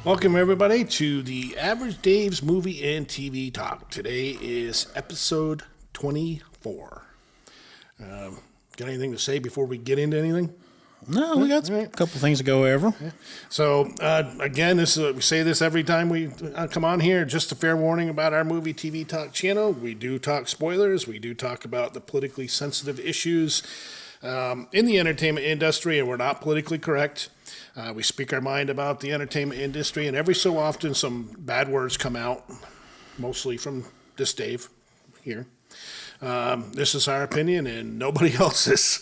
Welcome, everybody, to the Average Dave's Movie and TV Talk. Today is episode 24. Got anything to say before we get into anything? No, we got a couple things to go over. Yeah. So, again, we say this every time we come on here. Just a fair warning about our Movie TV Talk channel. We do talk spoilers. We do talk about the politically sensitive issues in the entertainment industry, and we're not politically correct. We speak our mind about the entertainment industry, and every so often some bad words come out, mostly from this Dave here. This is our opinion and nobody else's.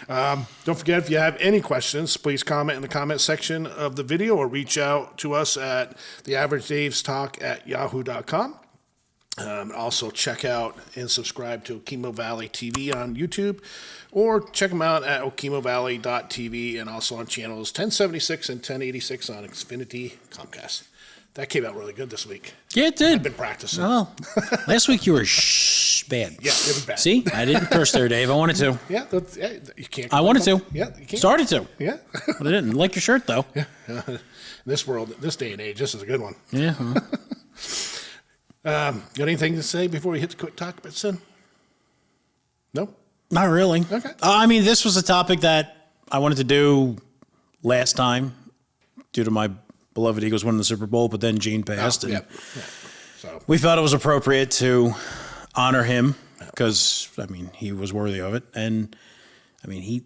Don't forget, if you have any questions, please comment in the comment section of the video or reach out to us at theaverageDavesTalk@yahoo.com. Also check out and subscribe to Okemo Valley TV on YouTube, or check them out at okemovalley.tv and also on channels 1076 and 1086 on Xfinity Comcast. That came out really good this week. Yeah, it did. I've been practicing. Oh, last week you were bad. Yeah, it was bad. See, I didn't curse there, Dave. I wanted to. Yeah, you can't. I wanted to. Yeah, you can't. Started to. Yeah. But I didn't. Like your shirt, though. Yeah. In this world, this day and age, this is a good one. Yeah. Got anything to say before we hit the quick talk bit, Sin? No? Not really. Okay. I mean, this was a topic that I wanted to do last time due to my beloved Eagles winning the Super Bowl, but then Gene passed. And So we felt it was appropriate to honor him because, I mean, he was worthy of it. And, I mean, he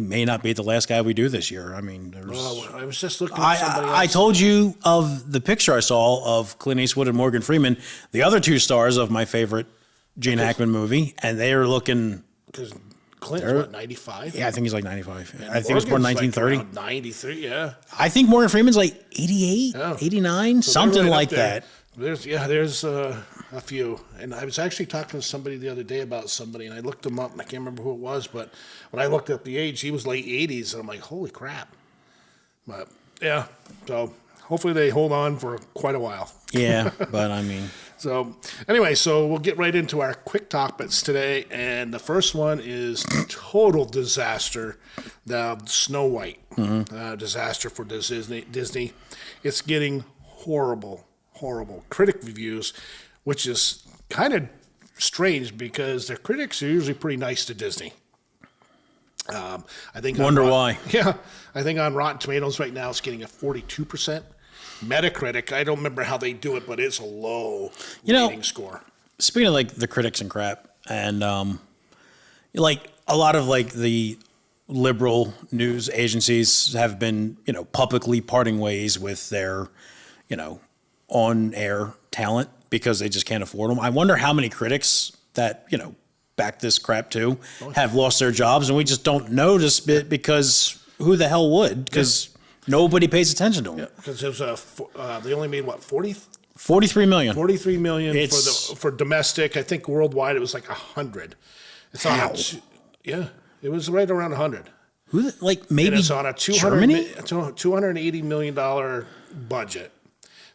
may not be the last guy we do this year. I mean, I was just looking at somebody else. I told you of the picture I saw of Clint Eastwood and Morgan Freeman, the other two stars of my favorite Gene Hackman movie, and they are looking. Because Clint's what, 95? Yeah, I think he's like 95. I think he was born 1930. Like 93, yeah. I think Morgan Freeman's like 88, 89, so something like that. There's a few. And I was actually talking to somebody the other day about somebody, and I looked him up, and I can't remember who it was, but when I looked up the age, he was late 80s, and I'm like, holy crap. But, yeah, so hopefully they hold on for quite a while. Yeah, but I mean. So, anyway, we'll get right into our quick topics today, and the first one is total disaster, the Snow White disaster for Disney. It's getting horrible critic reviews, which is kind of strange because their critics are usually pretty nice to Disney. I think. Wonder why? Yeah, I think on Rotten Tomatoes right now it's getting a 42%. Metacritic, I don't remember how they do it, but it's a low rating score. Speaking of like the critics and crap, and like a lot of like the liberal news agencies have been, publicly parting ways with their, on-air talent because they just can't afford them. I wonder how many critics that, back this crap too have lost their jobs, and we just don't notice it because who the hell would? Because nobody pays attention to them. Yeah, because it was they only made, 43 million. 43 million for domestic. I think worldwide it was like 100. It's How? It was right around 100. Maybe and it's on a Germany? $280 million budget.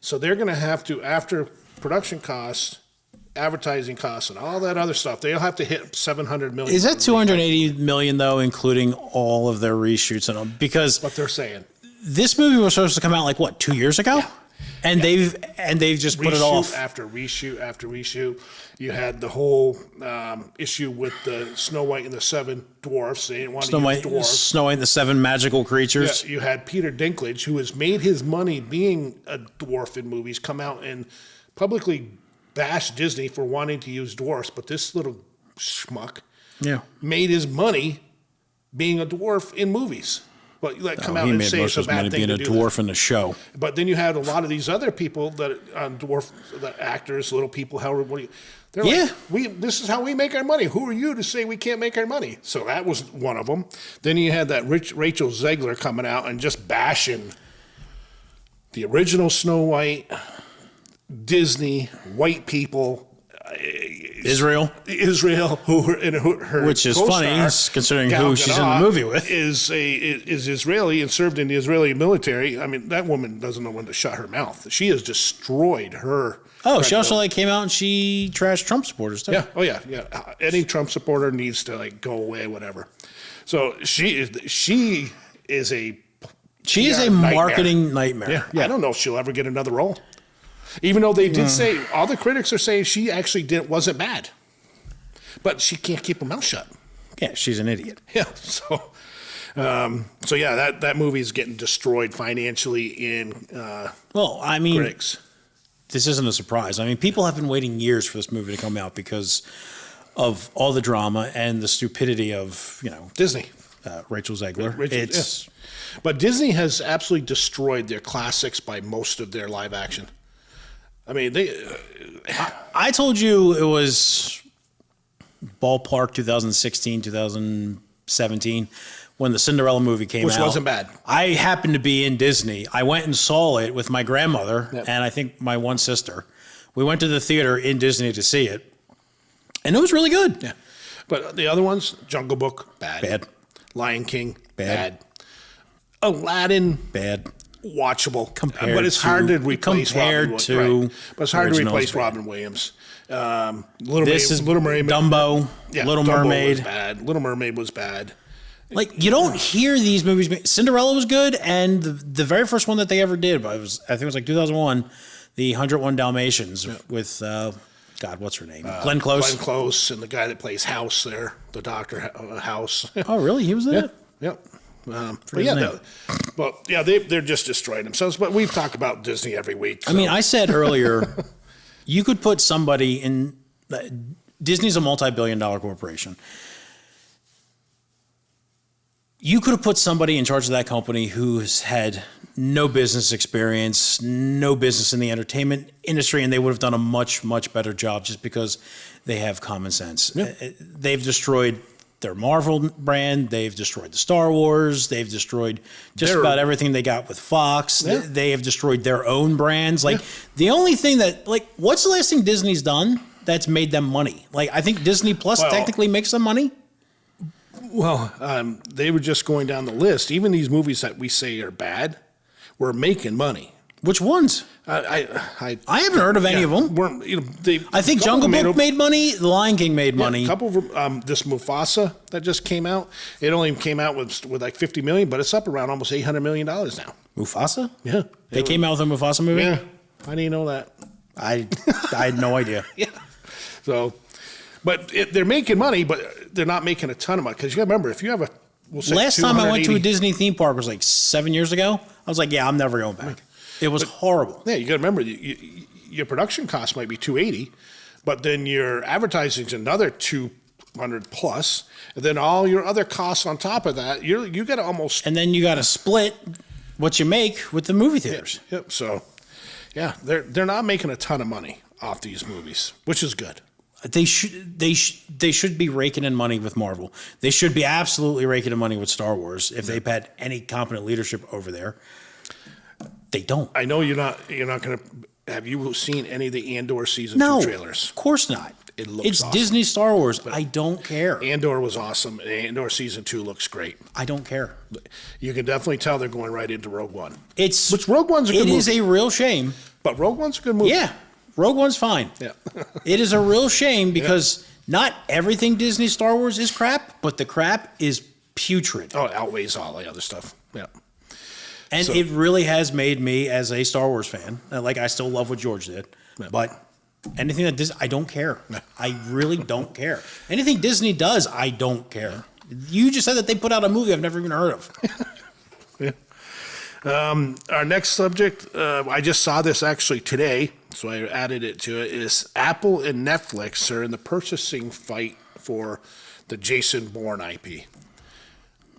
So they're going to have to, after production costs, advertising costs, and all that other stuff, they'll have to hit $700 million. Is that $280 million, though, including all of their reshoots and all? Because what they're saying. This movie was supposed to come out 2 years ago? Yeah. And they've just put it off. After reshoot. You had the whole issue with the Snow White and the Seven Dwarfs. They didn't want to use dwarfs. Snow White and the Seven Magical Creatures. Yeah, you had Peter Dinklage, who has made his money being a dwarf in movies, come out and publicly bash Disney for wanting to use dwarfs. But this little schmuck made his money being a dwarf in movies. But come out and say it's a bad thing to do. Being a dwarf in the show. But then you had a lot of these other people that dwarf, the actors, little people, they're like, this is how we make our money. Who are you to say we can't make our money? So that was one of them. Then you had that Rachel Zegler coming out and just bashing the original Snow White, Disney, white people. Israel, which is funny considering who she's in the movie with, is Israeli and served in the Israeli military. I mean, that woman doesn't know when to shut her mouth. She has destroyed her. Oh, she also came out and she trashed Trump supporters too. Yeah. Oh yeah. Any Trump supporter needs to go away, whatever. So she is a. She is a nightmare. marketing nightmare. Yeah. I don't know if she'll ever get another role. Even though they did say, all the critics are saying she actually wasn't bad. But she can't keep her mouth shut. Yeah, she's an idiot. Yeah, so yeah, that movie is getting destroyed financially in Well, I mean, critics. this isn't a surprise. I mean, people have been waiting years for this movie to come out because of all the drama and the stupidity of, Disney. Rachel Zegler. Yes. But Disney has absolutely destroyed their classics by most of their live action. I mean, I told you it was ballpark 2016, 2017 when the Cinderella movie came out. Which wasn't bad. I happened to be in Disney. I went and saw it with my grandmother Yep. and I think my one sister. We went to the theater in Disney to see it. And it was really good. Yeah. But the other ones, Jungle Book, bad. Bad. Lion King, Bad. bad. Aladdin, Bad. watchable. Compared but it's hard to to- replace compared Robin to Williams. Right. But it's hard to originals, replace bad. Robin Williams. This is Little Mermaid. Dumbo, Yeah, Little Dumbo Mermaid. was bad. Little Mermaid was bad. Like, you don't hear these movies. Cinderella was good, and the very first one that they ever did, I think it was like 2001, the 101 Dalmatians with, God, what's her name? Glenn Close. Glenn Close and the guy that plays House there, the Doctor House. Oh, really? He was in it? Yep. But his yeah, name. they're just destroying themselves. But we've talked about Disney every week. I mean, I said earlier, you could put somebody in. Disney's a multi-billion-dollar corporation. You could have put somebody in charge of that company who's had no business experience, no business in the entertainment industry, and they would have done a much, much better job just because they have common sense. They've destroyed their Marvel brand. They've destroyed the Star Wars. They've destroyed just about everything they got with Fox. Yeah. They have destroyed their own brands. Like, the only thing that, like, what's the last thing Disney's done that's made them money? Like, I think Disney Plus technically makes them money. Well, they were just going down the list. Even these movies that we say are bad, we're making money. Which ones? I haven't heard of any of them. I think Jungle Book made money. The Lion King made money. A couple of this Mufasa that just came out. It only came out with like 50 million, but it's up around almost $800 million now. Mufasa? Yeah, They came out with a Mufasa movie? Yeah, I didn't know that. I had no idea. Yeah, so, but they're making money, but they're not making a ton of money because you got to remember if you have Last time I went to a Disney theme park was like 7 years ago. I was like, yeah, I'm never going back. It was horrible. Yeah, you got to remember your production cost might be 280, but then your advertising's another 200 plus, and then all your other costs on top of that, you got to almost. And then you got to split what you make with the movie theaters. Yep. So, yeah, they're not making a ton of money off these movies, which is good. They should be raking in money with Marvel. They should be absolutely raking in money with Star Wars if they've had any competent leadership over there. They don't. I know you're not going to. Have you seen any of the Andor season 2 trailers? Of course not. It looks It's awesome. Disney Star Wars. I don't care. Andor was awesome. Andor season 2 looks great. I don't care. You can definitely tell they're going right into Rogue One. Which Rogue One's a good movie. It is a real shame. But Rogue One's a good movie. Yeah, Rogue One's fine. Yeah. It is a real shame because not everything Disney Star Wars is crap, but the crap is putrid. Oh, it outweighs all the other stuff. Yeah. And it really has made me, as a Star Wars fan, like I still love what George did, but anything that Disney, I don't care. I really don't care. Anything Disney does, I don't care. You just said that they put out a movie I've never even heard of. Yeah. Our next subject, I just saw this actually today, so I added it to it, is Apple and Netflix are in the purchasing fight for the Jason Bourne IP,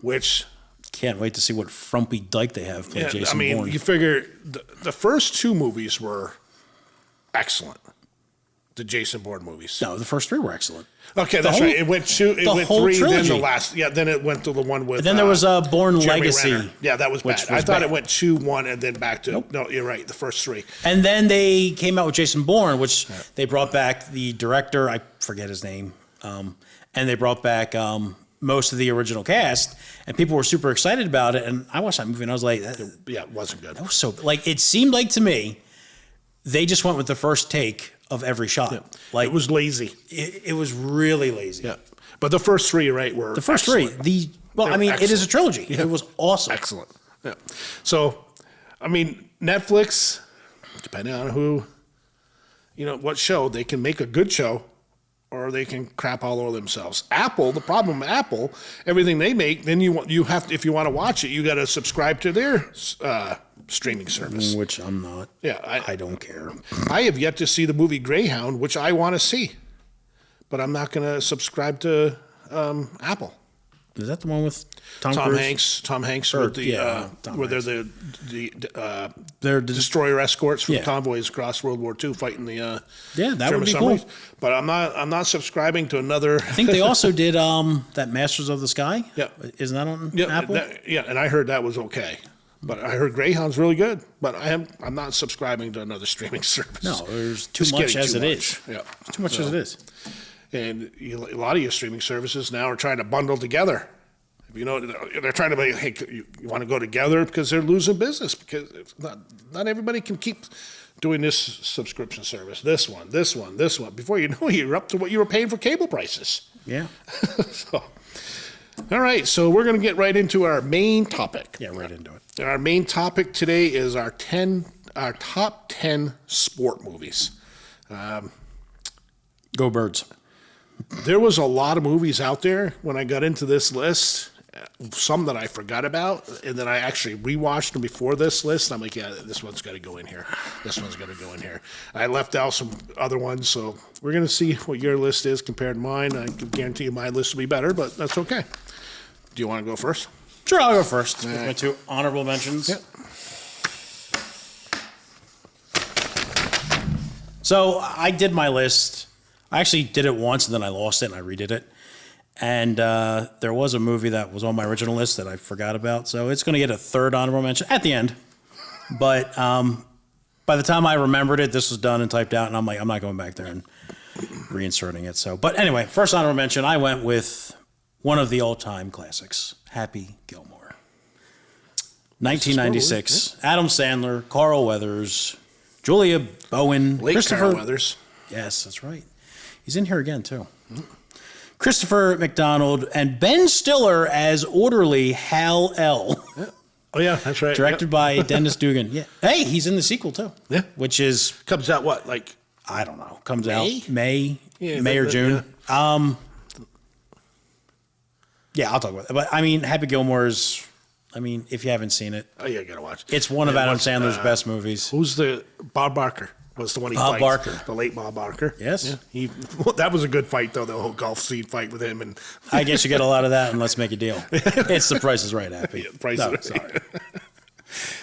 which... Can't wait to see what frumpy dyke they have play Jason Bourne. You figure the first 2 movies were excellent. The Jason Bourne movies. No, the first 3 were excellent. Okay, that's right. It went 2, it went 3, trilogy. then the last. Yeah, then it went to the one with. And then there was Bourne Jeremy Legacy. Renner. Yeah, that was bad. I thought it went 2, 1, and then back to. Nope. No, you're right. The first 3. And then they came out with Jason Bourne, which they brought back the director. I forget his name. And they brought back most of the original cast, and people were super excited about it. And I watched that movie, and I was like, yeah, it wasn't good. That was so, like, it seemed like to me, they just went with the first take of every shot. Yeah. Like, it was lazy. It was really lazy. Yeah. But the first 3, right, were the first excellent. 3. It is a trilogy. Yeah. It was awesome. Excellent. Yeah. So, I mean, Netflix, depending on who, what show, they can make a good show or they can crap all over themselves. Apple, the problem with Apple, everything they make, then you have to, if you want to watch it, you got to subscribe to their streaming service. Which I'm not. Yeah. I don't care. I have yet to see the movie Greyhound, which I want to see, but I'm not going to subscribe to Apple. Is that the one with Tom Hanks? Tom Hanks with the where they're the destroyer escorts from convoys across World War II fighting the that German would be submarines. cool. But I'm not subscribing to another. I think they also did that Masters of the Sky. Yeah, isn't that on Apple? And I heard that was okay. But I heard Greyhound's really good. But I'm not subscribing to another streaming service. No, there's too much as it is. Yeah, too much as it is. And a lot of your streaming services now are trying to bundle together. They're trying to be, hey, you want to go together because they're losing business because not everybody can keep doing this subscription service, this one. Before you know it, you're up to what you were paying for cable prices. Yeah. So, all right, so we're going to get right into our main topic. Yeah, right into it. Our main topic today is our top 10 sport movies. Go Birds. There was a lot of movies out there when I got into this list, some that I forgot about, and then I actually rewatched them before this list. I'm like, yeah, this one's got to go in here. This one's got to go in here. I left out some other ones, so we're going to see what your list is compared to mine. I can guarantee you my list will be better, but that's okay. Do you want to go first? Sure, I'll go first with my two honorable mentions. Yep. So I did my list. I actually did it once and then I lost it and I redid it. And there was a movie that was on my original list that I forgot about. So it's going to get a third honorable mention at the end. But by the time I remembered it, this was done and typed out. And I'm like, I'm not going back there and reinserting it. So, but anyway, first honorable mention, I went with one of the all-time classics, Happy Gilmore. 1996. Adam Sandler, Carl Weathers, Julia Bowen, Christopher Carl Weathers. Yes, that's right. He's in here again, too. Christopher McDonald and Ben Stiller as orderly Hal L. Yeah. Oh, yeah, that's right. Directed by Dennis Dugan. Yeah. Hey, he's in the sequel, too. Yeah. Which is... Comes out what, like... I don't know. Comes May? out May Yeah, or June. Yeah. Yeah, I'll talk about it. But, I mean, Happy Gilmore is... I mean, if you haven't seen it... Oh, yeah, you got to watch it. It's one of Adam Sandler's best movies. Who's the... Bob Barker was the one he Bob fights. Barker. The late Bob Barker. Yes. Yeah, that was a good fight, though, the whole Gulf Stream fight with him. And I guess you get a lot of that and Let's Make a Deal. It's The Price is Right, Happy. Price No, is Right.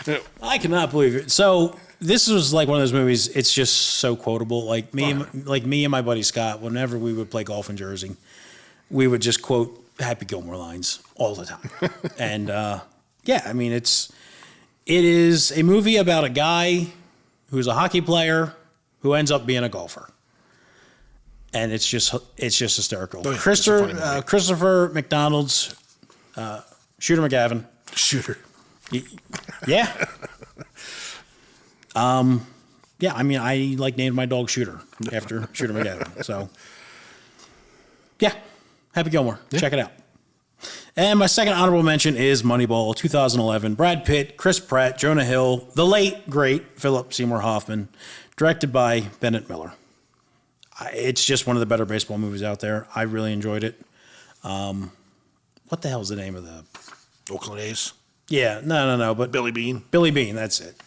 sorry. I cannot believe it. So this was like one of those movies. It's just so quotable. Like me and my buddy Scott, whenever we would play golf in Jersey, we would just quote Happy Gilmore lines all the time. And yeah, I mean, it is a movie about a guy who's a hockey player who ends up being a golfer. And it's just hysterical. Oh, yeah, Christopher McDonald's Shooter McGavin. Shooter. Yeah. Yeah, I mean, I named my dog Shooter after Shooter McGavin. So, yeah, Happy Gilmore. Yeah. Check it out. And my second honorable mention is Moneyball, 2011. Brad Pitt, Chris Pratt, Jonah Hill, the late, great Philip Seymour Hoffman, directed by Bennett Miller. It's just one of the better baseball movies out there. I really enjoyed it. What the hell is the name of the... Oakland A's? Yeah, no, but... Billy Bean. Billy Bean, that's it.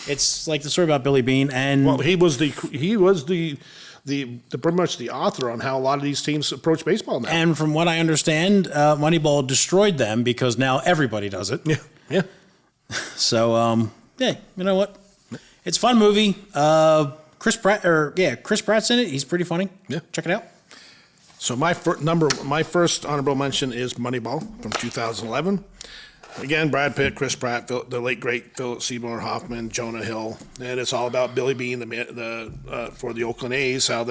It's like the story about Billy Bean, and... Well, he was the pretty much the author on how a lot of these teams approach baseball now. And from what I understand, Moneyball destroyed them because now everybody does it. Yeah. So, yeah, you know what? It's a fun movie. Chris Pratt's in it. He's pretty funny. Yeah. Check it out. So my first honorable mention is Moneyball from 2011. Again, Brad Pitt, Chris Pratt, the late great Philip Seymour Hoffman, Jonah Hill, and it's all about Billy Bean, for the Oakland A's. How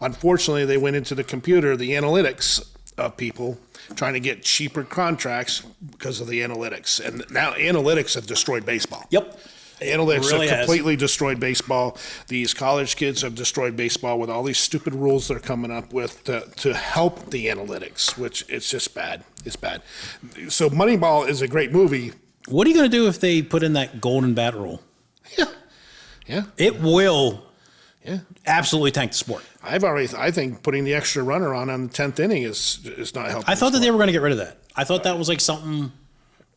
unfortunately, they went into the computer, the analytics of people trying to get cheaper contracts because of the analytics, and now analytics have destroyed baseball. Yep. Analytics really have completely destroyed baseball. These college kids have destroyed baseball with all these stupid rules they're coming up with to help the analytics, which it's just bad. It's bad. So Moneyball is a great movie What are you going to do if they put in that golden bat rule? Yeah. It will Yeah. absolutely tank the sport. I think putting the extra runner on the 10th inning is not helping. I thought that they were going to get rid of that. I thought that was like something.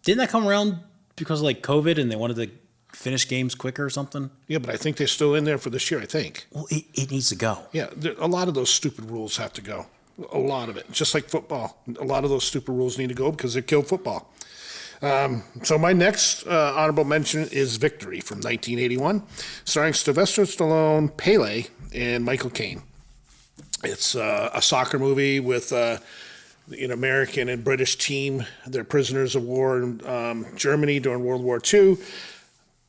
Didn't that come around because of like COVID and they wanted to finish games quicker or something? Yeah, but I think they're still in there for this year, I think. Well, it needs to go. Yeah, a lot of those stupid rules have to go. A lot of it. Just like football. A lot of those stupid rules need to go because they kill football. So my next honorable mention is Victory from 1981, starring Sylvester Stallone, Pele, and Michael Caine. It's a soccer movie with an American and British team. They're prisoners of war in Germany during World War II.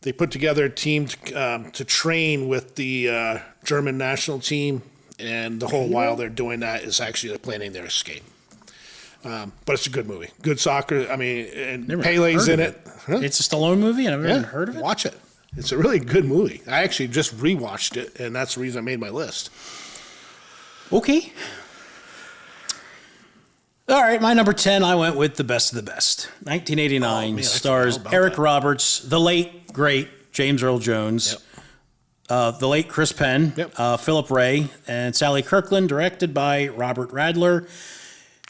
They put together a team to train with the German national team, and the whole while they're doing that is actually planning their escape. But it's a good movie. Good soccer. I mean, and Pele's in it. Huh? It's a Stallone movie, and I've never heard of it. Watch it. It's a really good movie. I actually just rewatched it, and that's the reason I made my list. Okay. All right, my number 10, I went with The Best of the Best. 1989 stars Eric Roberts, the late, great James Earl Jones, the late Chris Penn, Philip Ray, and Sally Kirkland, directed by Robert Radler.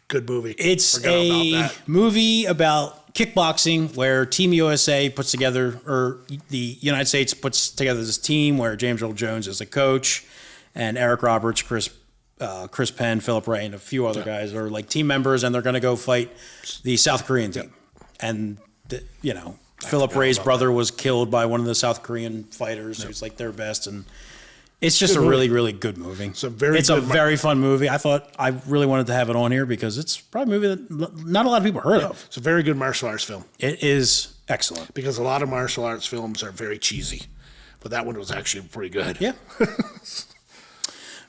Good movie. It's a movie about kickboxing where Team USA puts together, or the United States puts together this team where James Earl Jones is a coach, and Eric Roberts, Chris Penn, Philip Ray, and a few other guys are like team members, and they're going to go fight the South Korean team. And, Philip Ray's brother was killed by one of the South Korean fighters who's like their best, and it's just a really, really good movie. It's a very fun movie. I thought I really wanted to have it on here because it's probably a movie that not a lot of people heard of. It's a very good martial arts film. It is excellent. Because a lot of martial arts films are very cheesy. But that one was actually pretty good. Yeah.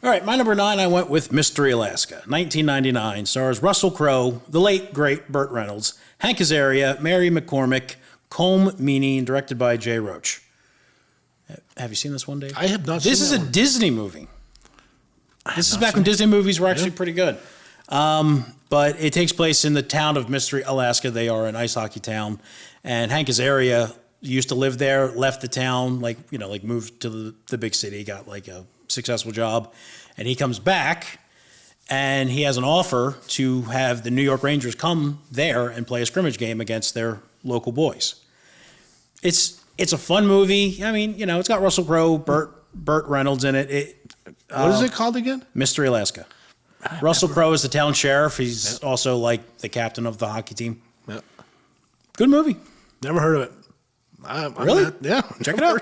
All right, my number 9, I went with Mystery Alaska. 1999 stars Russell Crowe, the late, great Burt Reynolds, Hank Azaria, Mary McCormick, Colm Meaney, directed by Jay Roach. Have you seen this one, Dave? I have not seen this. This is a Disney movie. This is back when Disney movies were actually pretty good. But it takes place in the town of Mystery, Alaska. They are an ice hockey town. And Hank Azaria used to live there, left the town, moved to the big city, got like a successful job. And he comes back and he has an offer to have the New York Rangers come there and play a scrimmage game against their local boys. It's a fun movie. I mean, it's got Russell Crowe, Burt Reynolds in it. What is it called again? Mystery Alaska. Russell Crowe is the town sheriff. He's also like the captain of the hockey team. Yeah. Good movie. Never heard of it. Really? Yeah. Check it out.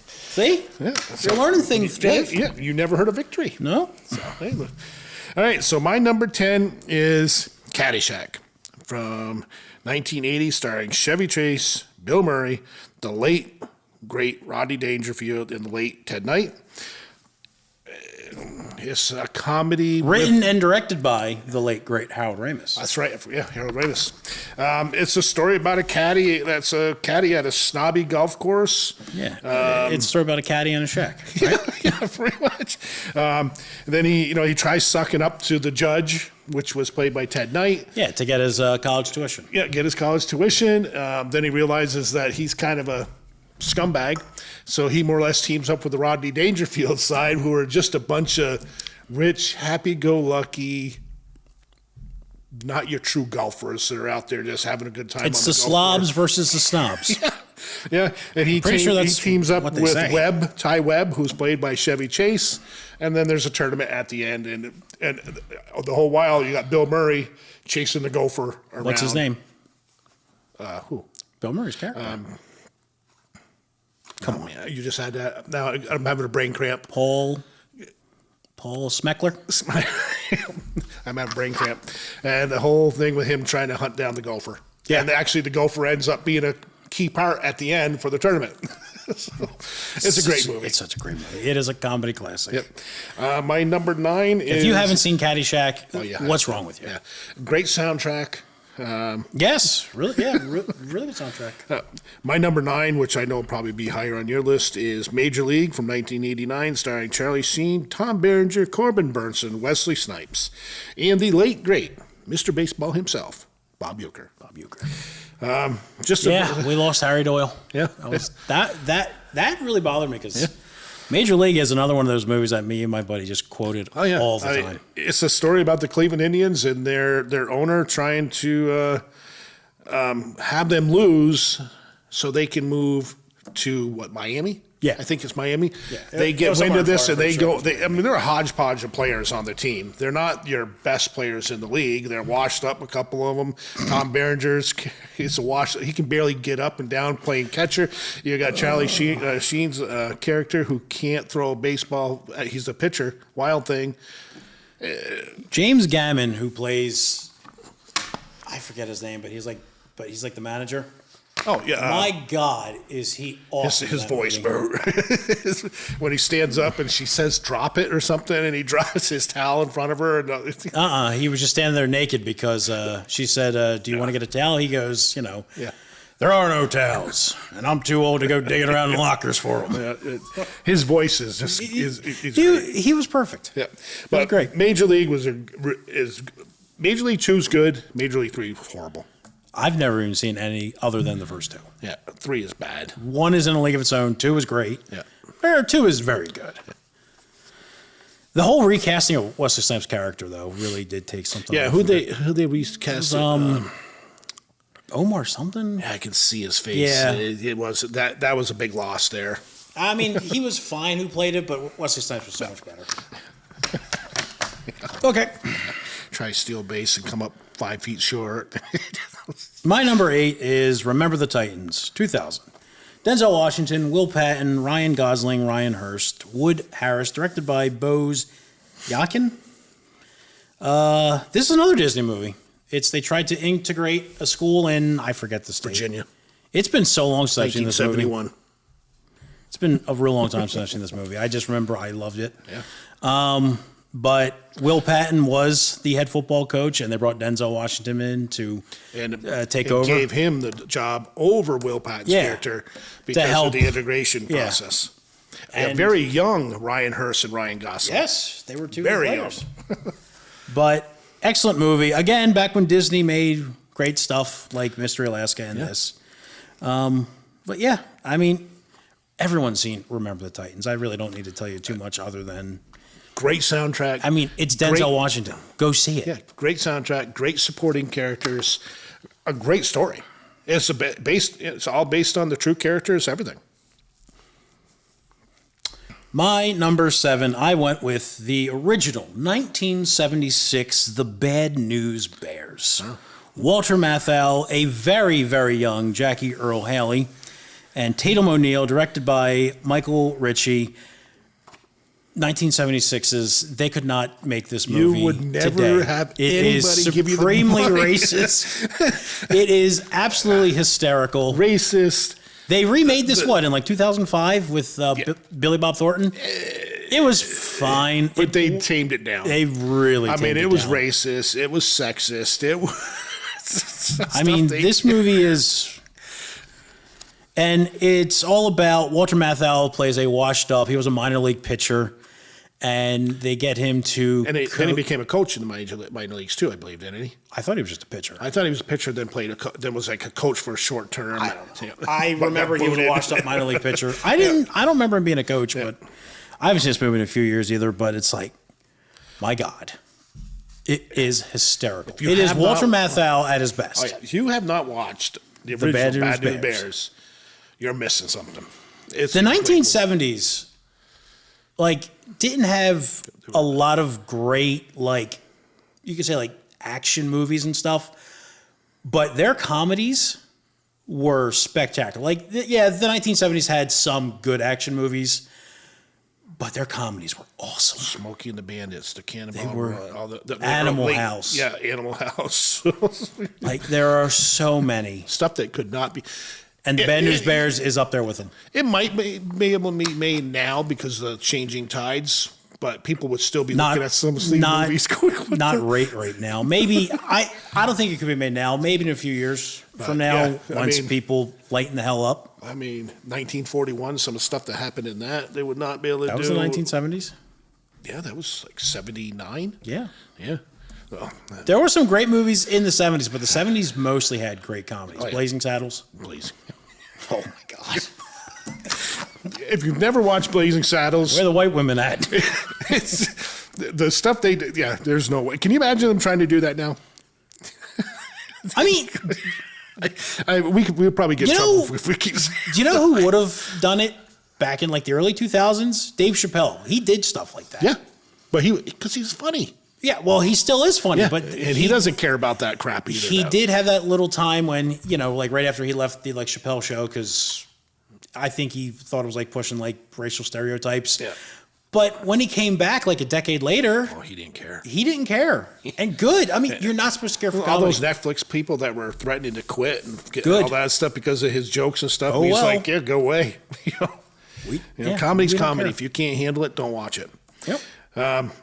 See? Yeah. You're learning things, Dave. Yeah. You never heard of Victory. No? So, hey, look. All right. So my number 10 is Caddyshack from 1980, starring Chevy Chase, Bill Murray, the late, great Rodney Dangerfield, and the late Ted Knight. It's a comedy. Written and directed by the late, great Harold Ramis. That's right. Yeah, Harold Ramis. It's a story about a caddy that's a caddy at a snobby golf course. Yeah. It's a story about a caddy and a shack. Right? Yeah, pretty much. Then he tries sucking up to the judge, which was played by Ted Knight. Yeah, to get his college tuition. Yeah, get his college tuition. Then he realizes that he's kind of a scumbag. So he more or less teams up with the Rodney Dangerfield side, who are just a bunch of rich, happy-go-lucky, not your true golfers that are out there just having a good time. It's the slobs versus the snobs. Yeah. And he teams up with Ty Webb, who's played by Chevy Chase. And then there's a tournament at the end. And the whole while, you got Bill Murray chasing the gopher around. What's his name? Who? Bill Murray's character. Come on, man. You just had that. Now I'm having a brain cramp. Paul Smeckler? I'm having a brain cramp. And the whole thing with him trying to hunt down the gopher. Yeah. And actually the gopher ends up being a key part at the end for the tournament. So, it's a great movie. It's such a great movie. It is a comedy classic. Yep. My number 9 is... If you haven't seen Caddyshack, what's wrong with you? Yeah. Great soundtrack. Yes, really, really good soundtrack. My number 9, which I know will probably be higher on your list, is Major League from 1989, starring Charlie Sheen, Tom Berenger, Corbin Burnson, Wesley Snipes, and the late, great Mr. Baseball himself, Bob Uecker. Just We lost Harry Doyle. Yeah. That really bothered me because Major League is another one of those movies that me and my buddy just quoted all the time. It's a story about the Cleveland Indians and their owner trying to have them lose so they can move to Miami? Yeah. I think it's Miami. Yeah. They It get was wind somewhere of this in and Florida, they go. They're a hodgepodge of players on the team. They're not your best players in the league. They're washed up, a couple of them. Tom Berenger's he's a wash. He can barely get up and down playing catcher. You got Charlie Sheen's character who can't throw a baseball. He's a pitcher. Wild Thing. James Gammon, who plays, I forget his name, but he's like the manager. Oh yeah, My God, is he awesome? his voice, bro. When he stands up and she says "drop it" or something, and he drops his towel in front of her. And, He was just standing there naked because she said, "Do you want to get a towel?" He goes, there are no towels, and I'm too old to go digging around in lockers for them. his voice is just He was perfect. yeah, But great. Major League Major League 2 is good. Major League 3 is horrible. I've never even seen any other than the first two. Yeah, 3 is bad. 1 is in a league of its own. 2 is great. Yeah, 2 is very good. The whole recasting of Wesley Snipes' character, though, really did take something. yeah. off Who of it. they recast? Omar something. I can see his face. Yeah. It was that was a big loss there. I mean, he was fine who played it, but Wesley Snipes was so much better. Okay. Try steal base and come up 5 feet short. My number 8 is Remember the Titans, 2000. Denzel Washington, Will Patton, Ryan Gosling, Ryan Hurst, Wood Harris, directed by Bose Yakin. This is another Disney movie. They tried to integrate a school in, I forget the state. Virginia, It's been so long since I've seen this movie. 1971. It's been a real long time since I've seen this movie. I just remember I loved it. Yeah. But Will Patton was the head football coach, and they brought Denzel Washington in to take over. Gave him the job over Will Patton's character because help. of the integration process. And very young Ryan Hurst and Ryan Gosling. Yes, they were two Very players. But excellent movie. Again, back when Disney made great stuff like Mystery Alaska and this. But yeah, I mean, everyone's seen Remember the Titans. I really don't need to tell you too much other than... Great soundtrack. I mean, it's Denzel Washington. Go see it. Yeah, great soundtrack, great supporting characters, a great story. It's all based on the true characters, everything. My number 7, I went with the original 1976 The Bad News Bears. Walter Matthau, a very, very young Jackie Earle Haley, and Tatum O'Neal, directed by Michael Ritchie. 1976's, they could not make this movie. You would never today. have It anybody is give you the supremely money. racist. It is absolutely hysterical. Racist. They remade this in like 2005 with Billy Bob Thornton. It was fine, But they tamed it down. They really. It was racist. It was sexist. It was. I mean, this movie is, and it's all about Walter Matthau plays a washed-up. He was a minor league pitcher, and they get him to. And then he became a coach in the minor leagues too, I believe, didn't he? I thought he was just a pitcher. I thought he was a pitcher, then then was like a coach for a short term. I remember he was a washed-up minor league pitcher. I don't remember him being a coach, but I haven't seen this movie in a few years either. But it's like, my God, it is hysterical. It is Walter Matthau at his best. Oh, yeah. If you have not watched the original Bad News Bears, you're missing something. It's the 1970s, didn't have a lot of great, you could say, action movies and stuff, but their comedies were spectacular. The 1970s had some good action movies, but their comedies were awesome. Smokey and the Bandits, the Cannonball, They were the Animal House. Yeah, Animal House. There are so many. Stuff that could not be. And the Bad News Bears is up there with them. It might be able to be made now because of the changing tides, but people would still be looking at some of these movies going. Not right now. Maybe I don't think it could be made now. Maybe in a few years from now, once people lighten the hell up. I mean, 1941, some of the stuff that happened in that, they would not be able to do. That was the 1970s? Yeah, that was like 79. Yeah. Yeah. Well, There were some great movies in the 70s, but the 70s mostly had great comedies. yeah. Blazing Saddles. please. Oh my God. If you've never watched Blazing Saddles, Where are the white women at? it's the stuff they do. Yeah, there's no way. Can you imagine them trying to do that now? I mean, We'd probably get You trouble know- if we keep saying. do you know who would have done it back in like the early 2000s? Dave Chappelle. He did stuff like that. Yeah, but because he's funny. Yeah, well, he still is funny, Yeah, but and he doesn't care about that crap either. he now. did have that little time when, like right after he left the like Chappelle show, because I think he thought it was like pushing like racial stereotypes. Yeah. But when he came back like a decade later, Oh, he didn't care. he didn't care. And good. I mean, you're not supposed to care for All comedy. those Netflix people that were threatening to quit and get Good. all that stuff because of his jokes and stuff. Oh, and he's well. like, yeah, go away. Comedy's we don't comedy. care. If you can't handle it, don't watch it. Yep.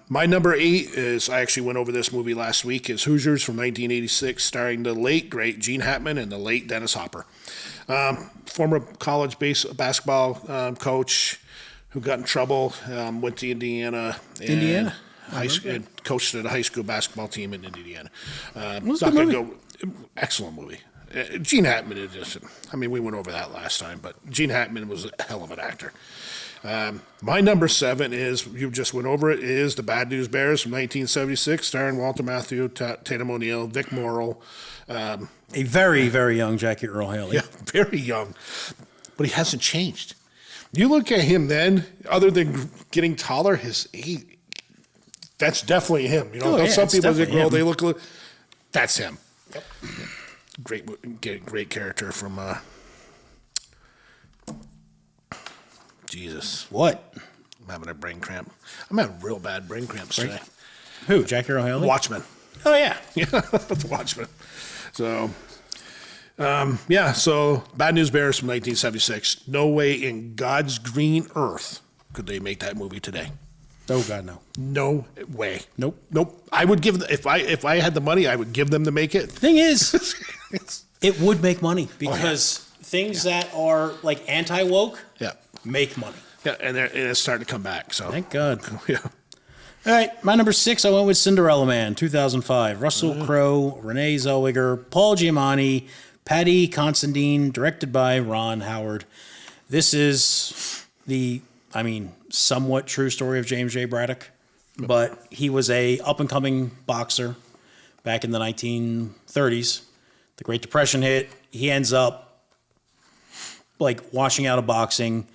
My number 8 is, I actually went over this movie last week, is Hoosiers from 1986, starring the late, great Gene Hackman and the late Dennis Hopper. Former college basketball coach who got in trouble, went to Indiana. Indiana? And coached at a high school basketball team in Indiana. was a Not good gonna excellent movie. Gene Hackman is just, we went over that last time, but Gene Hackman was a hell of an actor. My number 7 is, you just went over it, is The Bad News Bears from 1976, starring Walter Matthau, Tatum O'Neal, Vic Morrow. A very, very young Jackie Earl Haley. Yeah, very young. But he hasn't changed. You look at him then, other than getting taller, that's definitely him. You know, Oh, yeah, some it's people as they definitely grow, him. they look, that's him. Yep. Great character from, Jesus. What? I'm having a brain cramp. I'm having real bad brain cramps today. Who? Jackie Earl Haley? Watchmen. Oh, yeah. Yeah, that's Watchmen. So, so Bad News Bears from 1976. No way in God's green earth could they make that movie today. Oh, God, no. No way. Nope. Nope. I would give, if I had the money, I would give them to make it. Thing is, it would make money because things that are like anti-woke Yeah. make money. Yeah, and it's starting to come back. So, Thank God. yeah. All right, my number 6, I went with Cinderella Man, 2005. Russell Crowe, Renee Zellweger, Paul Giamatti, Patty Considine, directed by Ron Howard. This is somewhat true story of James J. Braddock, but he was a up-and-coming boxer back in the 1930s. The Great Depression hit. He ends up like washing out of boxing.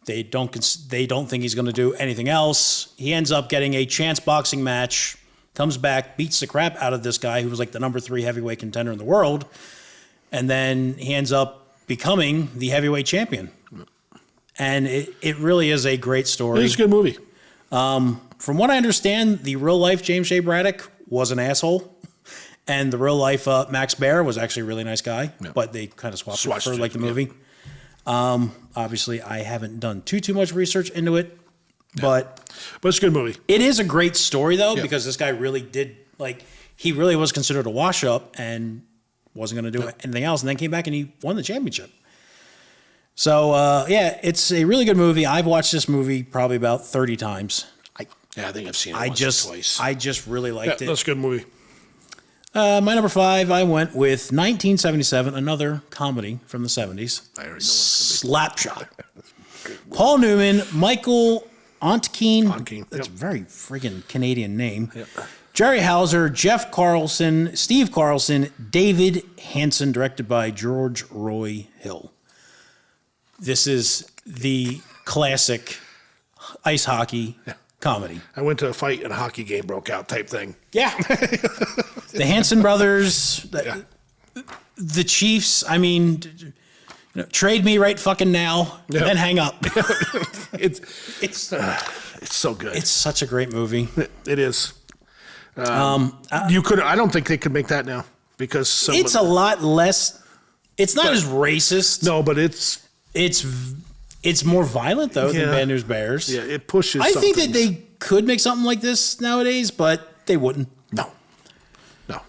They don't think he's going to do anything else. He ends up getting a chance boxing match, comes back, beats the crap out of this guy who was like the number 3 heavyweight contender in the world, and then he ends up becoming the heavyweight champion. And it really is a great story. It's a good movie. From what I understand, the real life James J. Braddock was an asshole, and the real life Max Baer was actually a really nice guy, but they kind of swapped it for like the movie. Obviously, I haven't done too much research into it, but it's a good movie. it is a great story though, because this guy really did he really was considered a wash up and wasn't going to do anything else, and then came back and he won the championship. So it's a really good movie. I've watched this movie probably about 30 times. I think I've seen it once or twice. I just really liked it. That's a good movie. My number 5, I went with 1977, another comedy from the 70s. I already know what Slapshot. Paul Newman, Michael Ontkean. Ontkean, That's yep. a very friggin' Canadian name. Yep. Jerry Hauser, Jeff Carlson, Steve Carlson, David Hansen, directed by George Roy Hill. This is the classic ice hockey comedy. I went to a fight and a hockey game broke out type thing. Yeah. The Hanson brothers, the Chiefs, trade me right fucking now, then hang up. It's so good. It's such a great movie. It is. You could. I don't think they could make that now because It's a lot less. It's not as racist. No, but it's more violent though than Yeah. Bad News Bears. yeah. It pushes. I think that some they things. could make something like this nowadays, but they wouldn't. No,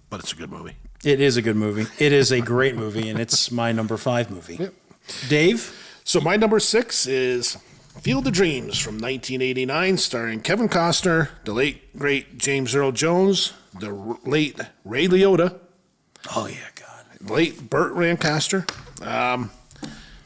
but it's a good movie. It is a good movie. It is a great movie, and it's my number 5 movie. Yep. Dave? So my number 6 is Field of Dreams from 1989, starring Kevin Costner, the late great James Earl Jones, the late Ray Liotta, Oh yeah, God. late Burt Lancaster.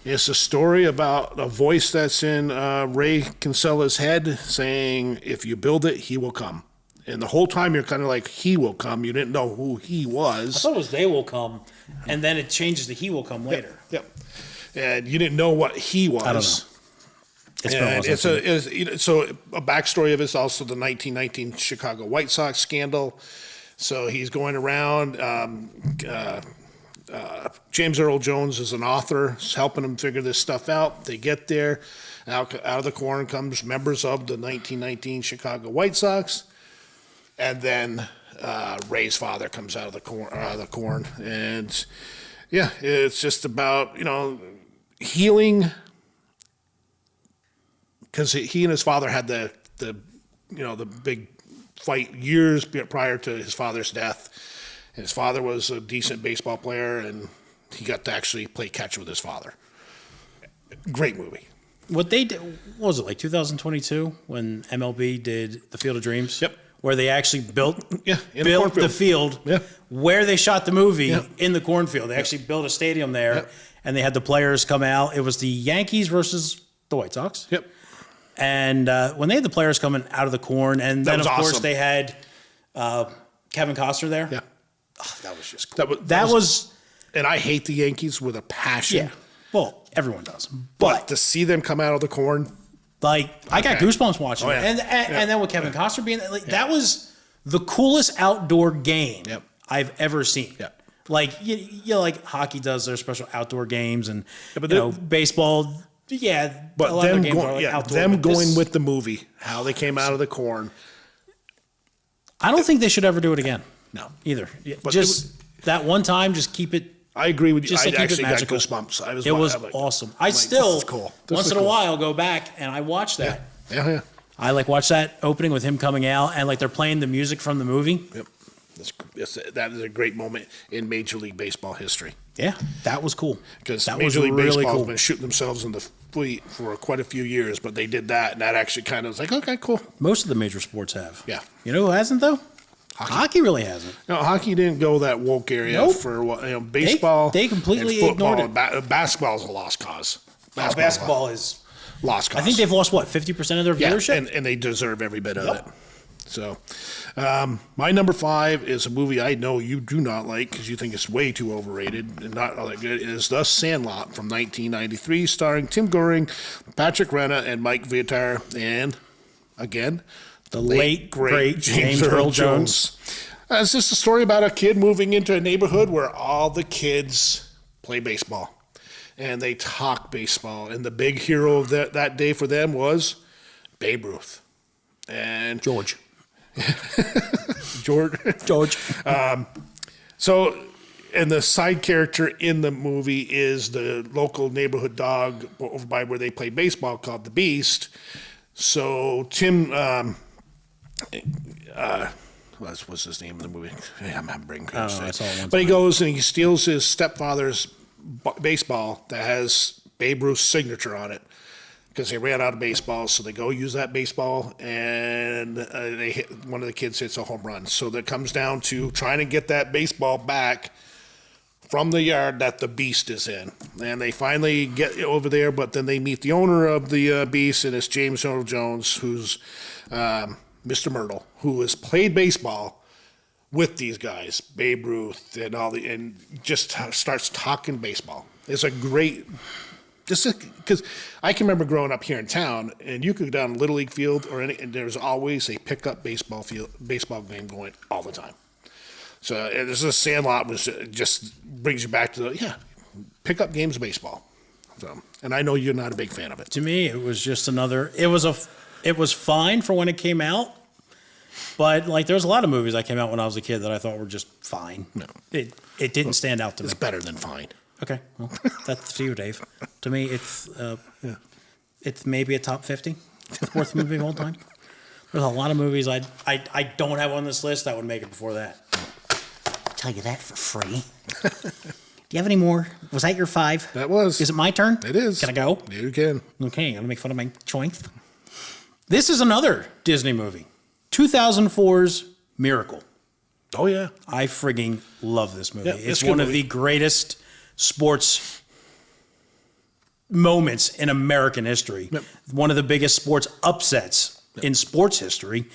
It's a story about a voice that's in Ray Kinsella's head saying, if you build it, he will come. And the whole time you're kind of like, he will come. You didn't know who he I was. thought it was They Will Come, and then it changes to He Will Come later. Yep. And you didn't know what he was. I don't know. It's been a while And since so a backstory of it's also the 1919 Chicago White Sox scandal. So he's going around. James Earl Jones is an author, is helping him figure this stuff out. They get there. Out of the corn comes members of the 1919 Chicago White Sox. And then Ray's father comes out of the corn. And yeah, it's just about, healing. Because he and his father had the big fight years prior to his father's death. His father was a decent baseball player, and he got to actually play catch with his father. Great movie. What they did, what was it, like 2022 when MLB did the Field of Dreams? Yep. Where they actually built in the the cornfield. field Yeah. where they shot the movie Yep. in the cornfield. They actually built a stadium there, Yep. and they had the players come out. It was the Yankees versus the White Sox. Yep. And when they had the players coming out of the corn, and then was of course awesome. they had Kevin Costner there. Yeah. Oh, that was just cool. That was, and I hate the Yankees with a passion. yeah. Well, everyone does, But to see them come out of the corn, like I got Okay. goosebumps watching Oh, it. yeah. And then with Kevin Costner being like, that was the coolest outdoor game Yep. I've ever seen. Yep. Like like hockey does their special outdoor games, and but baseball. Yeah, but a lot of them their games are going, like outdoor, them but this- going with the movie, how they came out of the corn. I don't think they should ever do it again. No. Either. But Just that one time, just keep it. I agree with you. Just to I keep it actually got magical. goosebumps. It was I'm like, awesome. I like, still this is cool. This once is in a cool. while go back and I watch that. Yeah. I watch that opening with him coming out and like they're playing the music from the movie. Yep. That is a great moment in Major League Baseball history. Yeah, that was cool. Because that Major League really Baseball cool. has been shooting themselves in the feet for quite a few years, but they did that, and that actually kind of was like, okay, cool. Most of the major sports have. Yeah. You know who hasn't though? Hockey really hasn't. No, hockey didn't go that woke area Nope. for what baseball. They completely and football, ignored it. Basketball is a lost cause. Basketball is. lost cause. I think they've lost what 50% of their viewership. and they deserve every bit of it. So, my number 5 is a movie I know you do not like because you think it's way too overrated and not all that good. It is The Sandlot from 1993, starring Tim Goring, Patrick Renna, and Mike Vitar, and again, the late great James Earl Jones. It's just a story about a kid moving into a neighborhood where all the kids play baseball and they talk baseball. And the big hero of that day for them was Babe Ruth and George. George. So, and the side character in the movie is the local neighborhood dog over by where they play baseball called the Beast. So Tim, what's his name in the movie? I'm having brain cramps. I saw it one But he time. goes and he steals his stepfather's baseball that has Babe Ruth's signature on it because they ran out of baseball. So they go use that baseball, and one of the kids hits a home run. So that comes down to trying to get that baseball back from the yard that the Beast is in. And they finally get over there, but then they meet the owner of the Beast, and it's James Earl Jones, who's Mr. Myrtle, who has played baseball with these guys, Babe Ruth and just starts talking baseball. It's a great, because I can remember growing up here in town, and you could go down Little League field and there's always a pickup baseball game going all the time. So this is Sandlot, which just brings you back to pickup games of baseball. So, and I know you're not a big fan of it. To me, it was just another. It was fine for when it came out, but like there was a lot of movies that came out when I was a kid that I thought were just fine. No. It didn't stand out to me. It's better than fine. Okay, well, that's to you, Dave. To me, it's maybe a top 50 worst movie of all time. There's a lot of movies I don't have on this list that would make it before that. I'll tell you that for free. Do you have any more? Was that your 5? That was. Is it my turn? It is. Can I go? You can. Okay, I'm gonna make fun of my choice. This is another Disney movie, 2004's Miracle. Oh, yeah. I frigging love this movie. Yeah, it's one of the greatest sports moments in American history. Yep. One of the biggest sports upsets in sports history.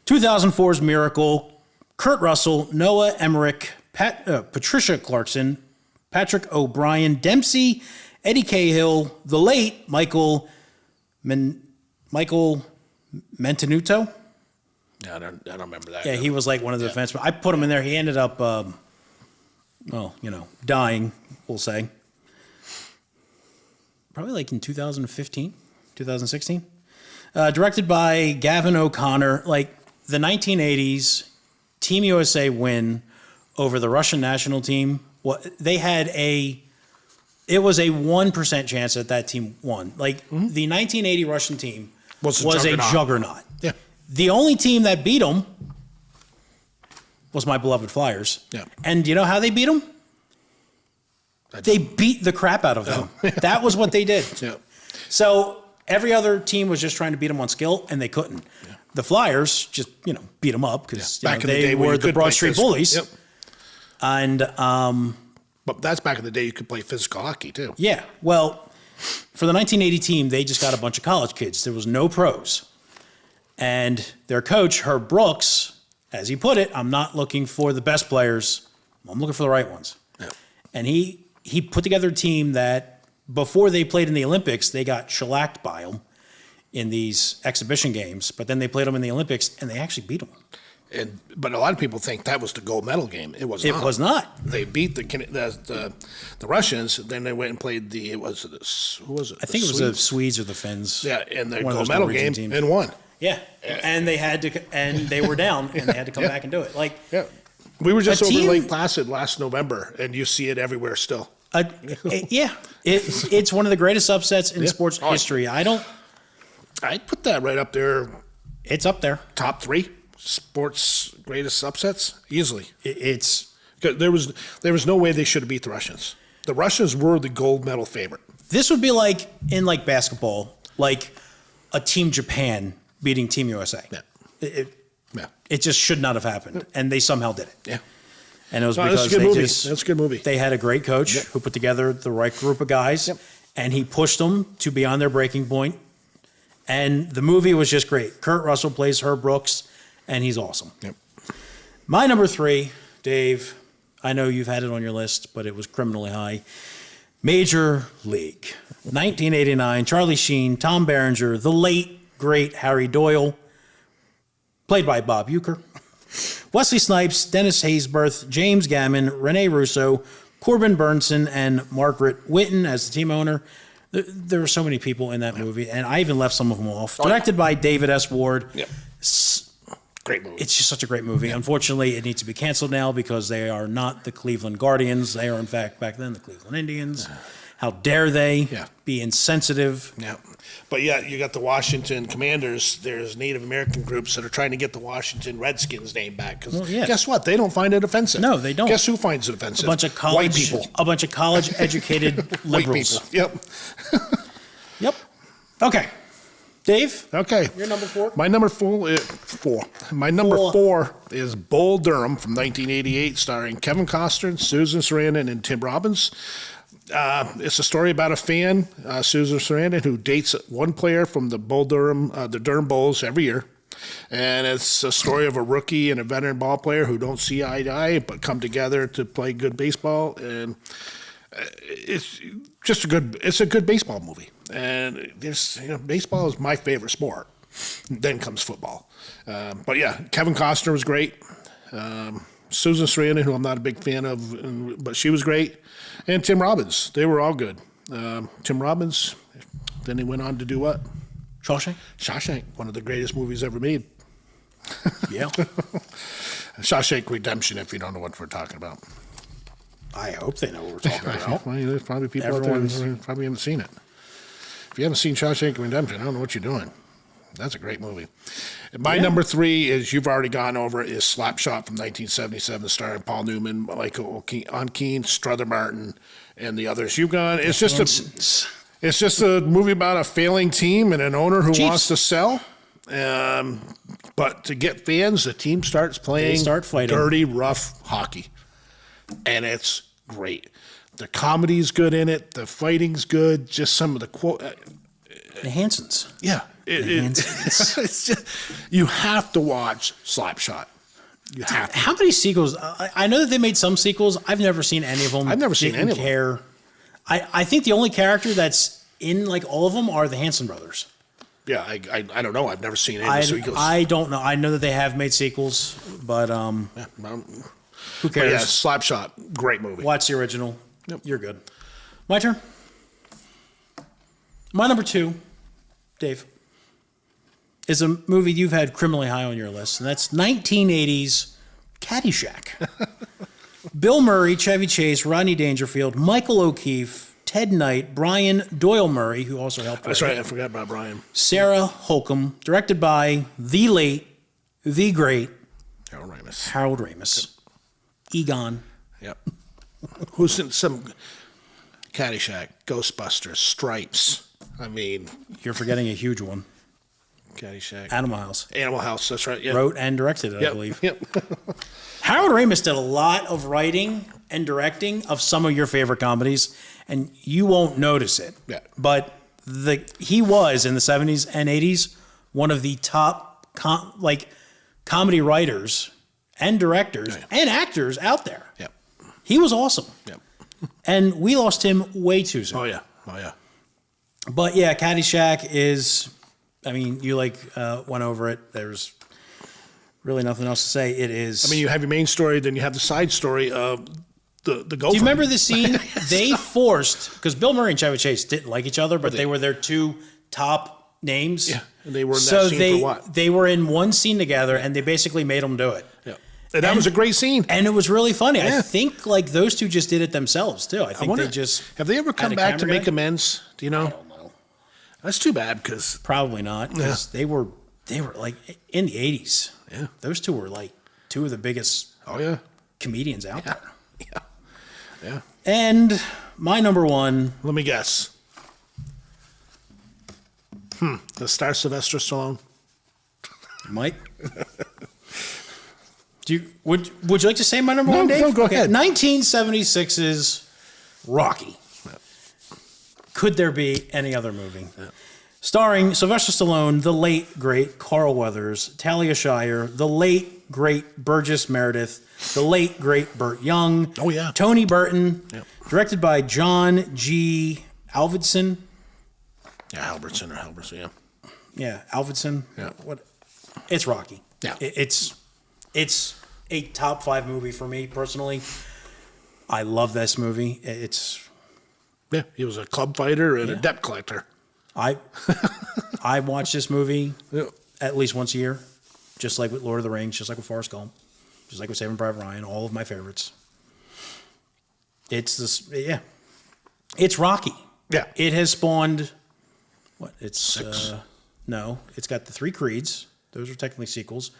2004's Miracle, Kurt Russell, Noah Emmerich, Patricia Clarkson, Patrick O'Brien, Dempsey, Eddie Cahill, the late Michael Mentanuto. Yeah, I don't remember that. Yeah, he was like one of the defensemen. I put him in there. He ended up, dying, we'll say. Probably like in 2015, 2016. Directed by Gavin O'Connor. Like the 1980s Team USA win over the Russian national team. They had it was a 1% chance that that team won. Like the 1980 Russian team was a juggernaut. Yeah. The only team that beat them was my beloved Flyers. Yeah. And do you know how they beat them? They beat the crap out of them. That was what they did. Yeah. So every other team was just trying to beat them on skill, and they couldn't. Yeah. The Flyers just, beat them up because they were the Broad Street Bullies. Yep. And but that's back in the day you could play physical hockey too. yeah, well, for the 1980 team, they just got a bunch of college kids. There was no pros. And their coach, Herb Brooks, as he put it, I'm not looking for the best players. I'm looking for the right ones. Yeah. And he put together a team that before they played in the Olympics, they got shellacked by them in these exhibition games. But then they played them in the Olympics, and they actually beat them. But a lot of people think that was the gold medal game. It was not. It was not. They beat the Russians. Then they went and played who was it? I think it was the Swedes or the Finns. Yeah, in the one of gold those medal Norwegian game teams. and won. Yeah, and they had to, and they were down, and they had to come back and do it. Like, Yeah, we were just A over team- Lake Placid last November, and you see it everywhere still. it's one of the greatest upsets in sports history. I'd put that right up there, It's up there. top 3 sports greatest upsets easily. It's 'Cause there was no way they should have beat the Russians. The Russians were the gold medal favorite. This would be like in like basketball, like a Team Japan beating Team USA. Yeah. It just should not have happened, and they somehow did it. Yeah. And it was No, that's because a good they movie. just That's a good movie. They had a great coach who put together the right group of guys, and he pushed them to beyond their breaking point. And the movie was just great. Kurt Russell plays Herb Brooks, and he's awesome. Yep. My number 3, Dave, I know you've had it on your list, but it was criminally high. Major League. 1989, Charlie Sheen, Tom Berenger, the late, great Harry Doyle, played by Bob Uecker, Wesley Snipes, Dennis Haysbert, James Gammon, Rene Russo, Corbin Burnson, and Margaret Whitten as the team owner. There were so many people in that movie, and I even left some of them off. Directed by David S. Ward. Yep. Great movie. It's just such a great movie. Unfortunately, it needs to be canceled now because they are not the Cleveland Guardians. They are, in fact, back then, the Cleveland Indians. How dare they be insensitive? Yeah. But yeah, you got the Washington Commanders. There's Native American groups that are trying to get the Washington Redskins name back. Because guess what? They don't find it offensive. No, they don't. Guess who finds it offensive? A bunch of college, white people. A bunch of college-educated White liberals. people. Yep. Yep. Okay. Dave? Okay. Your number 4? My number 4. My number 4 is Bull Durham from 1988, starring Kevin Costner, Susan Sarandon, and Tim Robbins. It's a story about a fan, Susan Sarandon, who dates one player from the Durham Bulls every year. And it's a story of a rookie and a veteran ball player who don't see eye to eye, but come together to play good baseball. And it's just it's a good baseball movie. And baseball is my favorite sport. Then comes football. But yeah, Kevin Costner was great. Susan Sarandon, who I'm not a big fan of, but she was great. And Tim Robbins. They were all good. Tim Robbins, then he went on to do what? Shawshank? Shawshank, one of the greatest movies ever made. Yeah. Shawshank Redemption, if you don't know what we're talking about. I hope they know what we're talking about. Well, there's probably people out there who probably haven't seen it. If you haven't seen Shawshank Redemption, I don't know what you're doing. That's a great movie. And my number 3 is, you've already gone over, is Slapshot from 1977, starring Paul Newman, Michael O'Keefe, Strother Martin, and the others. You've gone. It's just a movie about a failing team and an owner who wants to sell. But to get fans, the team starts playing start fighting. dirty, rough hockey. And it's great. The comedy's good in it. The fighting's good. Just some of the quote. The Hansons. Yeah. It's just, you have to watch Slapshot. You have to. How many sequels? I know that they made some sequels. I've never seen any of them. I've never seen any of them. I think the only character that's in like all of them are the Hanson brothers. Yeah, I don't know. I've never seen any of the sequels. I don't know. I know that they have made sequels, but Yeah, who cares? yeah, Slapshot, great movie. Watch the original. Yep. You're good. My turn. My number 2, Dave, is a movie you've had criminally high on your list, and that's 1980s Caddyshack. Bill Murray, Chevy Chase, Rodney Dangerfield, Michael O'Keefe, Ted Knight, Brian Doyle Murray, who also helped. That's right. I forgot about Brian. Sarah Holcomb, directed by the late, the great Harold Ramis. Egon. Yep. Who's in some Caddyshack, Ghostbusters, Stripes. I mean, You're forgetting a huge one. Caddyshack. Animal House. Animal House, that's right. Yeah. Wrote and directed it, I believe. Yep. Harold Ramis did a lot of writing and directing of some of your favorite comedies, and you won't notice it. Yeah. But he was, in the 70s and 80s, one of the top comedy writers and directors and actors out there. Yep. He was awesome. Yep. And we lost him way too soon. Oh, yeah. Oh, yeah. But yeah, Caddyshack is, I mean, you went over it. There's really nothing else to say. It is. I mean, you have your main story, then you have the side story of the gopher. Do you remember the scene? They forced, because Bill Murray and Chevy Chase didn't like each other, but they were their two top names. Yeah, and they were in that scene for what? They were in one scene together, and they basically made them do it. Yeah. And that was a great scene. And it was really funny. Yeah. I think those two just did it themselves, too. I think they just... Have they ever come back to make amends? Do you know? I don't know. That's too bad, because... Probably not, because they were like in the 80s. Yeah. Those two were like two of the biggest comedians out there. Yeah. Yeah. And my number 1... Let me guess. The star Sylvester Stallone? Mike? Would you like to say my number 1, Dave? No, go ahead. 1976's Rocky. Yeah. Could there be any other movie? Yeah. Starring Sylvester Stallone, the late, great Carl Weathers, Talia Shire, the late, great Burgess Meredith, the late, great Burt Young. Oh, yeah. Tony Burton. Yep. Directed by John G. Alvidson. Yeah, Halberson, yeah. Yeah, Alvidson. Yeah. It's Rocky. Yeah. It's a top 5 movie for me personally. I love this movie. Yeah, he was a club fighter and a debt collector. I watch this movie at least once a year, just like with Lord of the Rings, just like with Forrest Gump, just like with Saving Private Ryan, all of my favorites. It's Rocky. Yeah. It has spawned, what? It's 6. No, it's got the 3 Creeds. Those are technically sequels.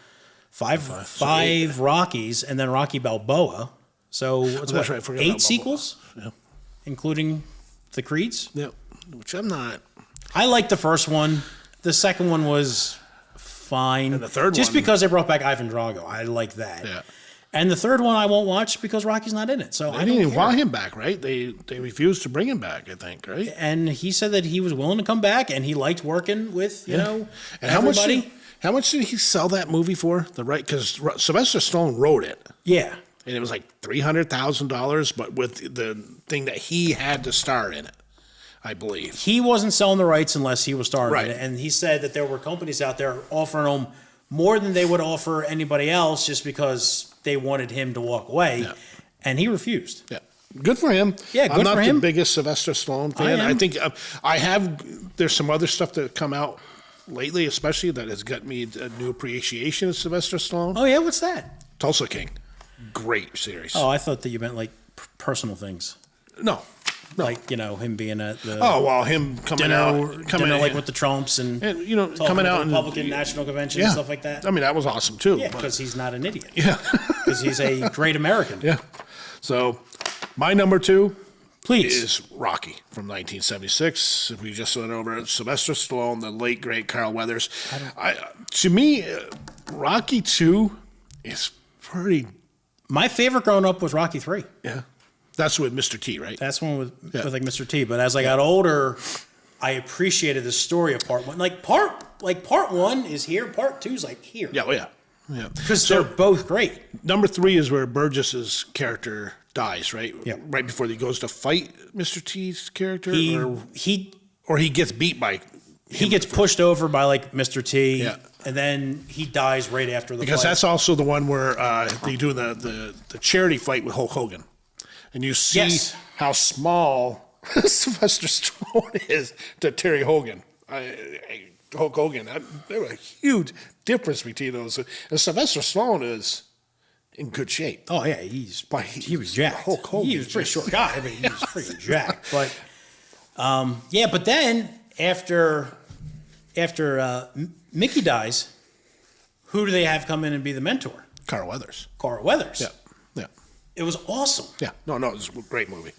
Five Rockies, and then Rocky Balboa. So what's That's what? right, 8 sequels, including the Creeds. Yeah, which I'm not. I liked the first one. The second one was fine. And the third just one, because they brought back Ivan Drago, I like that. Yeah. And the third one I won't watch because Rocky's not in it. So I didn't even want him back, right? They refused to bring him back, I think, right? And he said that he was willing to come back, and he liked working with and everybody. How much did he sell that movie for? Because Sylvester Stallone wrote it. Yeah. And it was like $300,000, but with the thing that he had to star in it, I believe. He wasn't selling the rights unless he was starring Right. in it. And he said that there were companies out there offering him more than they would offer anybody else just because they wanted him to walk away. Yeah. And he refused. Yeah. Good for him. Yeah, good I'm not for him. the biggest Sylvester Stallone fan. I think there's some other stuff that come out lately, especially that has got me a new appreciation of Sylvester Stallone. Oh, yeah? What's that? Tulsa King. Great series. Oh, I thought that you meant like personal things. No. Like, him being at the him coming out like with the Trumps and coming out the and Republican National Convention and stuff like that. I mean, that was awesome too. Yeah, because he's not an idiot. Yeah, because he's a great American. Yeah. So, my number 2, please, is Rocky from 1976. We just went over it. Sylvester Stallone, the late great Carl Weathers. To me, Rocky 2 is pretty. My favorite growing up was Rocky 3. Yeah. That's with Mr. T, right? That's one with like Mr. T. But as I got older, I appreciated the story of part one. Part 1 is here, part 2 is like here. Yeah, yeah. Yeah. Because they're both great. Number 3 is where Burgess's character dies, right? Yeah. Right before he goes to fight Mr. T's character? Or he gets beat by. He gets pushed over by like Mr. T. Yeah. And then he dies right after the Because fight. that's also the one where they do the charity fight with Hulk Hogan. And you see how small Sylvester Stallone is to Terry Hogan. Hulk Hogan. There's a huge difference between those. And Sylvester Stallone is in good shape. Oh, yeah. He was jacked. Hulk Hogan. He was a pretty short guy, but he was pretty jacked. But, but then after Mickey dies, who do they have come in and be the mentor? Carl Weathers. Carl Weathers. Yeah. Yeah. It was awesome. Yeah. No, it was a great movie.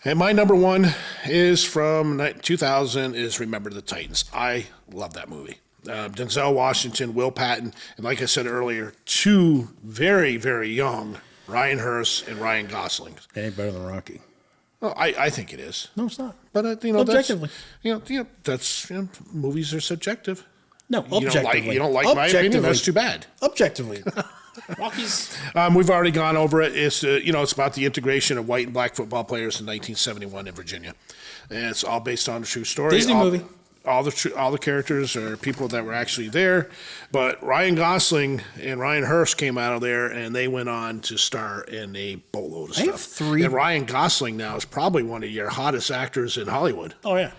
And my number 1 is from 2000 is Remember the Titans. I love that movie. Denzel Washington, Will Patton, and like I said earlier, 2 very, very young, Ryan Hurst and Ryan Gosling. It ain't better than Rocky. Well, I think it is. No, it's not. But Objectively. That's movies are subjective. No, objectively. You don't like my opinion. That's too bad. Objectively. Rockies. We've already gone over it. It's it's about the integration of white and black football players in 1971 in Virginia, and it's all based on a true story. Disney movie. All the characters are people that were actually there, but Ryan Gosling and Ryan Hurst came out of there, and they went on to star in a boatload of stuff. I have 3. And Ryan Gosling now is probably one of your hottest actors in Hollywood. Oh yeah.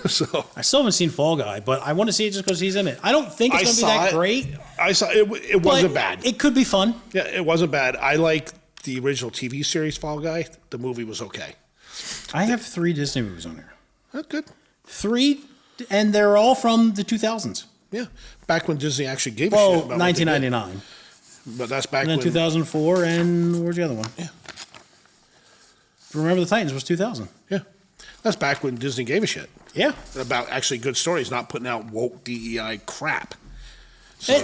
So I still haven't seen Fall Guy, but I want to see it just because he's in it. I don't think it's going to be that great. I saw it. It wasn't bad. It could be fun. Yeah, it wasn't bad. I like the original TV series Fall Guy. The movie was okay. I have 3 Disney movies on here. That's good. 3, and they're all from the 2000s. Yeah, back when Disney actually gave a shit about 1999. But that's back And then when 2004, and where's the other one? Yeah. Remember the Titans was 2000. Yeah, that's back when Disney gave a shit. Yeah. About actually good stories, not putting out woke DEI crap. So,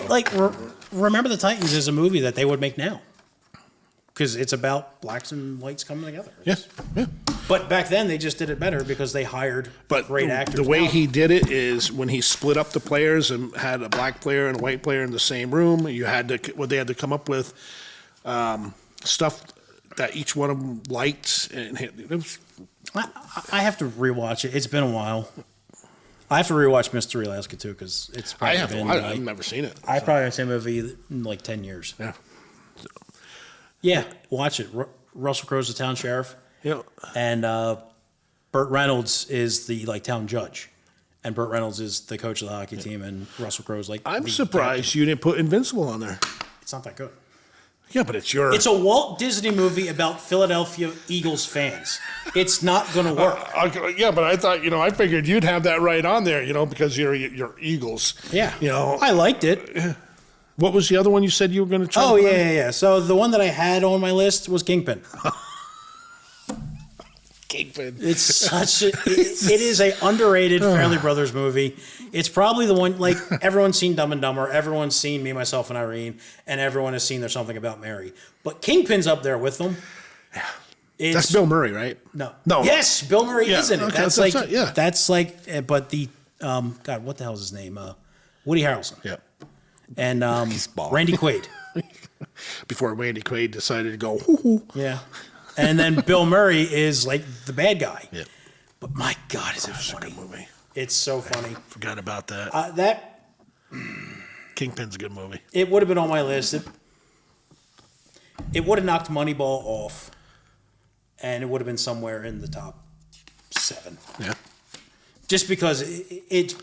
Remember the Titans is a movie that they would make now. Because it's about blacks and whites coming together. yeah. But back then, they just did it better because they hired great actors. The way he did it is when he split up the players and had a black player and a white player in the same room, they had to come up with stuff that each one of them liked. And it was... I have to rewatch it. It's been a while. I have to rewatch Mystery Alaska too because it's probably I've never seen it. I probably haven't seen a movie in like 10 years. Yeah. Yeah, watch it. Russell Crowe's the town sheriff. Yeah. And Burt Reynolds is the town judge. And Burt Reynolds is the coach of the hockey team, and Russell Crowe's I'm surprised you didn't put Invincible on there. It's not that good. Yeah, but it's your... It's a Walt Disney movie about Philadelphia Eagles fans. It's not going to work. Yeah, but I thought, I figured you'd have that right on there, because you're Eagles. Yeah. I liked it. What was the other one you said you were going to try? Oh, yeah. So the one that I had on my list was Kingpin. Kingpin. It's such a... It is a underrated Fairley Brothers movie. It's probably the one, everyone's seen Dumb and Dumber, everyone's seen Me, Myself, and Irene, and everyone has seen There's Something About Mary. But Kingpin's up there with them. Yeah. That's Bill Murray, right? No. No. Yes, Bill Murray is in it. Okay, But the, God, what the hell is his name? Woody Harrelson. Yeah. And Randy Quaid. Before Randy Quaid decided to go, hoo-hoo. Yeah. And then Bill Murray is the bad guy. Yeah. But my God, is it funny. A good movie. It's so funny. Forgot about that. Kingpin's a good movie. It would have been on my list. It would have knocked Moneyball off, and it would have been somewhere in the top 7. Yeah. Just because it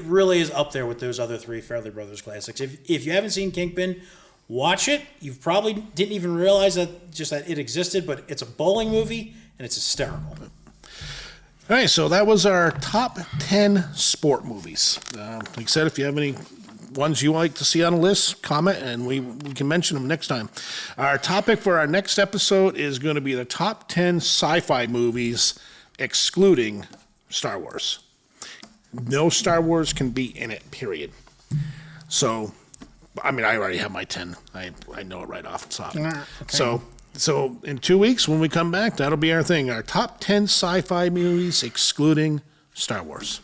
really is up there with those other 3 Fairley Brothers classics. If you haven't seen Kingpin, watch it. You probably didn't even realize that it existed, but it's a bowling movie, and it's hysterical. All right, so that was our top 10 sport movies. Like I said, if you have any ones you like to see on the list, comment, and we can mention them next time. Our topic for our next episode is going to be the top 10 sci-fi movies, excluding Star Wars. No Star Wars can be in it, period. So I mean, I already have my 10. I know it right off the top. Okay. So in 2 weeks when we come back, that'll be our thing. Our top 10 sci-fi movies excluding Star Wars.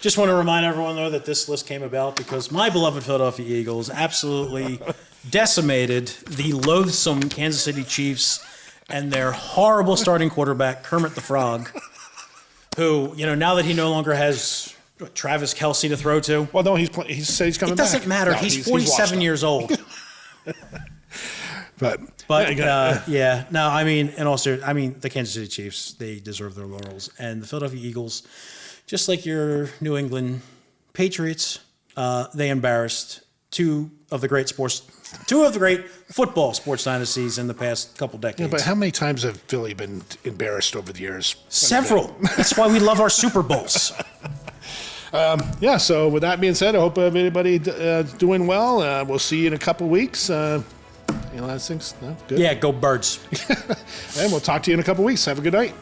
Just want to remind everyone, though, that this list came about because my beloved Philadelphia Eagles absolutely decimated the loathsome Kansas City Chiefs and their horrible starting quarterback, Kermit the Frog, who, now that he no longer has Travis Kelce to throw to. Well, no, he said he's coming back. It doesn't matter. No, he's 47 years old. But yeah, no, I mean, in all seriousness, the Kansas City Chiefs, they deserve their laurels. And the Philadelphia Eagles, just like your New England Patriots, they embarrassed two of the great football sports dynasties in the past couple decades. yeah, but how many times have Philly been embarrassed over the years? Several. That's why we love our Super Bowls. Yeah, so with that being said, I hope everybody doing well. We'll see you in a couple weeks. Any last things? No? Good. Yeah, go Birds. And we'll talk to you in a couple weeks. Have a good night.